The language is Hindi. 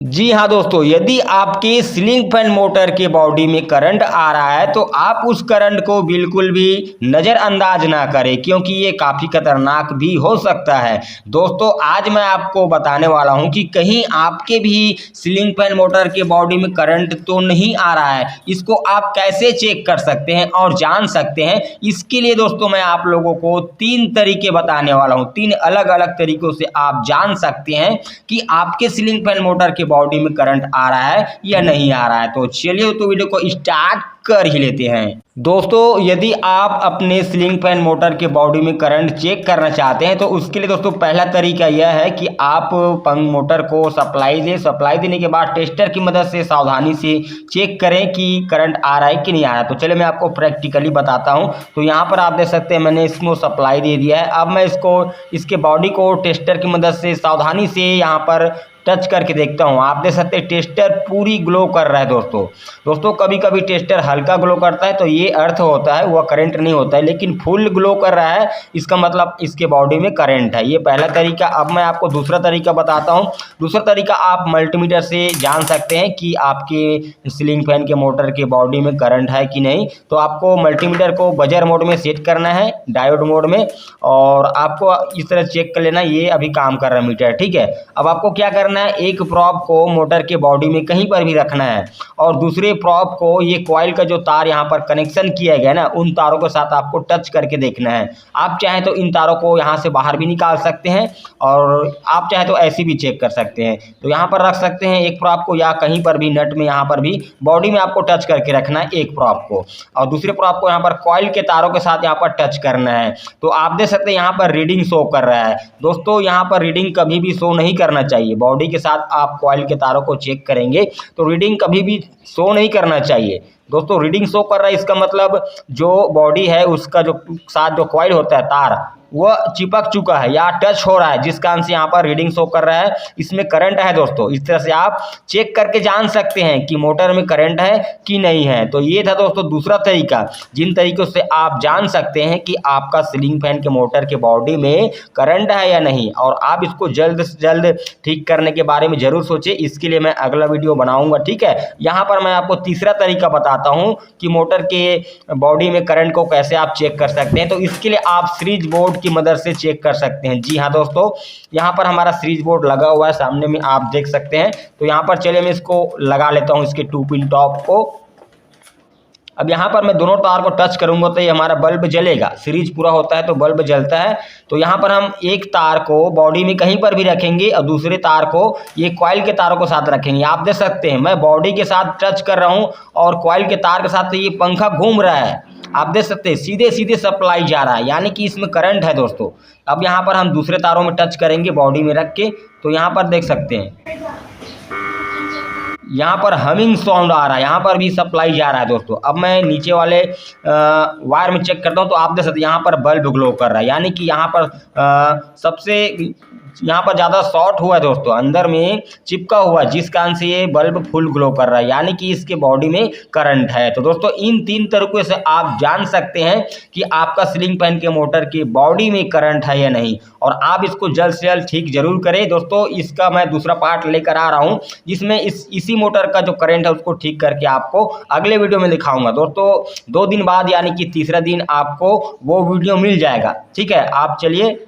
जी हाँ दोस्तों, यदि आपके सीलिंग फैन मोटर के बॉडी में करंट आ रहा है तो आप उस करंट को बिल्कुल भी नज़रअंदाज ना करें, क्योंकि ये काफ़ी खतरनाक भी हो सकता है। दोस्तों आज मैं आपको बताने वाला हूँ कि कहीं आपके भी सीलिंग फैन मोटर के बॉडी में करंट तो नहीं आ रहा है। इसको आप कैसे चेक कर सकते हैं और जान सकते हैं, इसके लिए दोस्तों मैं आप लोगों को 3 तरीके बताने वाला हूँ। 3 अलग अलग तरीकों से आप जान सकते हैं कि आपके सीलिंग फैन मोटर के बॉडी में करंट आ रहा है या नहीं आ रहा है। तो चलिए तो वीडियो को स्टार्ट कर ही लेते हैं। दोस्तों यदि आप अपने सीलिंग फैन मोटर के बॉडी में करंट चेक करना चाहते हैं तो उसके लिए दोस्तों पहला तरीका यह है कि आप पंख मोटर को सप्लाई देने के बाद टेस्टर की मदद से सावधानी से चेक करें कि करंट आ रहा है कि नहीं आ रहा है। तो चलिए मैं आपको प्रैक्टिकली बताता हूं। तो यहाँ पर आप देख सकते हैं मैंने इसको सप्लाई दे दिया है। अब मैं इसके बॉडी को टेस्टर की मदद से सावधानी से यहाँ पर टच करके देखता हूँ। आप देख सकते हैं टेस्टर पूरी ग्लो कर रहा है। दोस्तों कभी कभी टेस्टर हल्का ग्लो करता है तो ये अर्थ होता है वह करंट नहीं होता है, लेकिन फुल ग्लो कर रहा है इसका मतलब इसके बॉडी में करंट है। ये पहला तरीका। अब मैं आपको दूसरा तरीका बताता हूँ। दूसरा तरीका आप मल्टीमीटर से जान सकते हैं कि आपके सीलिंग फैन के मोटर के बॉडी में करंट है कि नहीं। तो आपको मल्टीमीटर को बजर मोड में सेट करना है, डायोड मोड में, और आपको इस तरह चेक कर लेना ये अभी काम कर रहा है मीटर। ठीक है, अब आपको क्या करना है, एक प्रॉब को मोटर के बॉडी में कहीं पर भी रखना है और दूसरे प्रॉब को ये कॉइल का जो तार यहाँ पर कनेक्शन किया गया ना उन तारों के साथ आपको टच करके देखना है। आप चाहें तो इन तारों को यहाँ से बाहर भी निकाल सकते हैं और आप चाहें तो ऐसे भी चेक कर सकते हैं। तो यहाँ पर रख सकते हैं एक प्रॉब को, या कहीं पर भी नट में यहाँ पर भी बॉडी में आपको टच करके रखना है एक प्रॉब को, और दूसरे प्रॉब को यहाँ पर कॉइल के तारों के साथ यहाँ पर टच करना है। तो आप देख सकते हैं यहाँ पर रीडिंग शो कर रहा है। दोस्तों यहाँ पर रीडिंग कभी भी शो नहीं करना चाहिए। बॉडी के साथ आप कॉइल के तारों को चेक करेंगे तो रीडिंग कभी भी शो नहीं करना चाहिए। दोस्तों रीडिंग शो कर रहा है इसका मतलब जो बॉडी है उसका जो साथ जो कॉइल होता है तार वह चिपक चुका है या टच हो रहा है, जिस कारण से यहाँ पर रीडिंग शो कर रहा है इसमें करंट है। दोस्तों इस तरह से आप चेक करके जान सकते हैं कि मोटर में करंट है कि नहीं है। तो ये था दोस्तों दूसरा तरीका, जिन तरीकों से आप जान सकते हैं कि आपका सीलिंग फैन के मोटर के बॉडी में करंट है या नहीं, और आप इसको जल्द से जल्द ठीक करने के बारे में जरूर सोचें। इसके लिए मैं अगला वीडियो बनाऊंगा। ठीक है, यहाँ पर मैं आपको तीसरा तरीका बताता हूँ कि मोटर के बॉडी में करंट को कैसे आप चेक कर सकते हैं। तो इसके लिए आप सीरीज बोर्ड की मदद से चेक कर सकते हैं। जी हाँ दोस्तों, यहाँ पर हमारा सीरीज बोर्ड लगा हुआ है, सामने में आप देख सकते हैं। तो यहाँ पर चलिए मैं इसको लगा लेता हूँ, इसके 2 पिन टॉप को। अब यहाँ पर मैं दोनों तार को टच करूंगा तो ये हमारा बल्ब जलेगा। सीरीज पूरा होता है तो बल्ब जलता है। तो यहाँ पर हम एक तार को बॉडी में कहीं पर भी रखेंगे और दूसरे तार को ये कॉइल के तारों के साथ रखेंगे। आप देख सकते हैं मैं बॉडी के साथ टच कर रहा हूँ और कॉइल के तार के साथ ये पंखा घूम रहा है। आप देख सकते हैं सीधे सीधे सप्लाई जा रहा है, यानी कि इसमें करंट है दोस्तों। अब यहाँ पर हम दूसरे तारों में टच करेंगे बॉडी में रख के, तो यहाँ पर देख सकते हैं यहाँ पर हमिंग साउंड आ रहा है, यहाँ पर भी सप्लाई जा रहा है दोस्तों। अब मैं नीचे वाले वायर में चेक करता हूँ तो आप देख सकते हैं यहाँ पर बल्ब ग्लो कर रहा है, यानी कि यहाँ पर सबसे यहाँ पर ज़्यादा शॉर्ट हुआ है दोस्तों, अंदर में चिपका हुआ है, जिस कारण से ये बल्ब फुल ग्लो कर रहा है, यानी कि इसके बॉडी में करंट है। तो दोस्तों इन 3 तरीकों से आप जान सकते हैं कि आपका सीलिंग फैन के मोटर की बॉडी में करंट है या नहीं, और आप इसको जल्द से जल्द ठीक जरूर करें। दोस्तों इसका मैं दूसरा पार्ट लेकर आ रहा हूँ जिसमें इसी मोटर का जो करंट है उसको ठीक करके आपको अगले वीडियो में दिखाऊंगा। दोस्तों 2 दिन बाद यानी कि तीसरा दिन आपको वो वीडियो मिल जाएगा। ठीक है, आप चलिए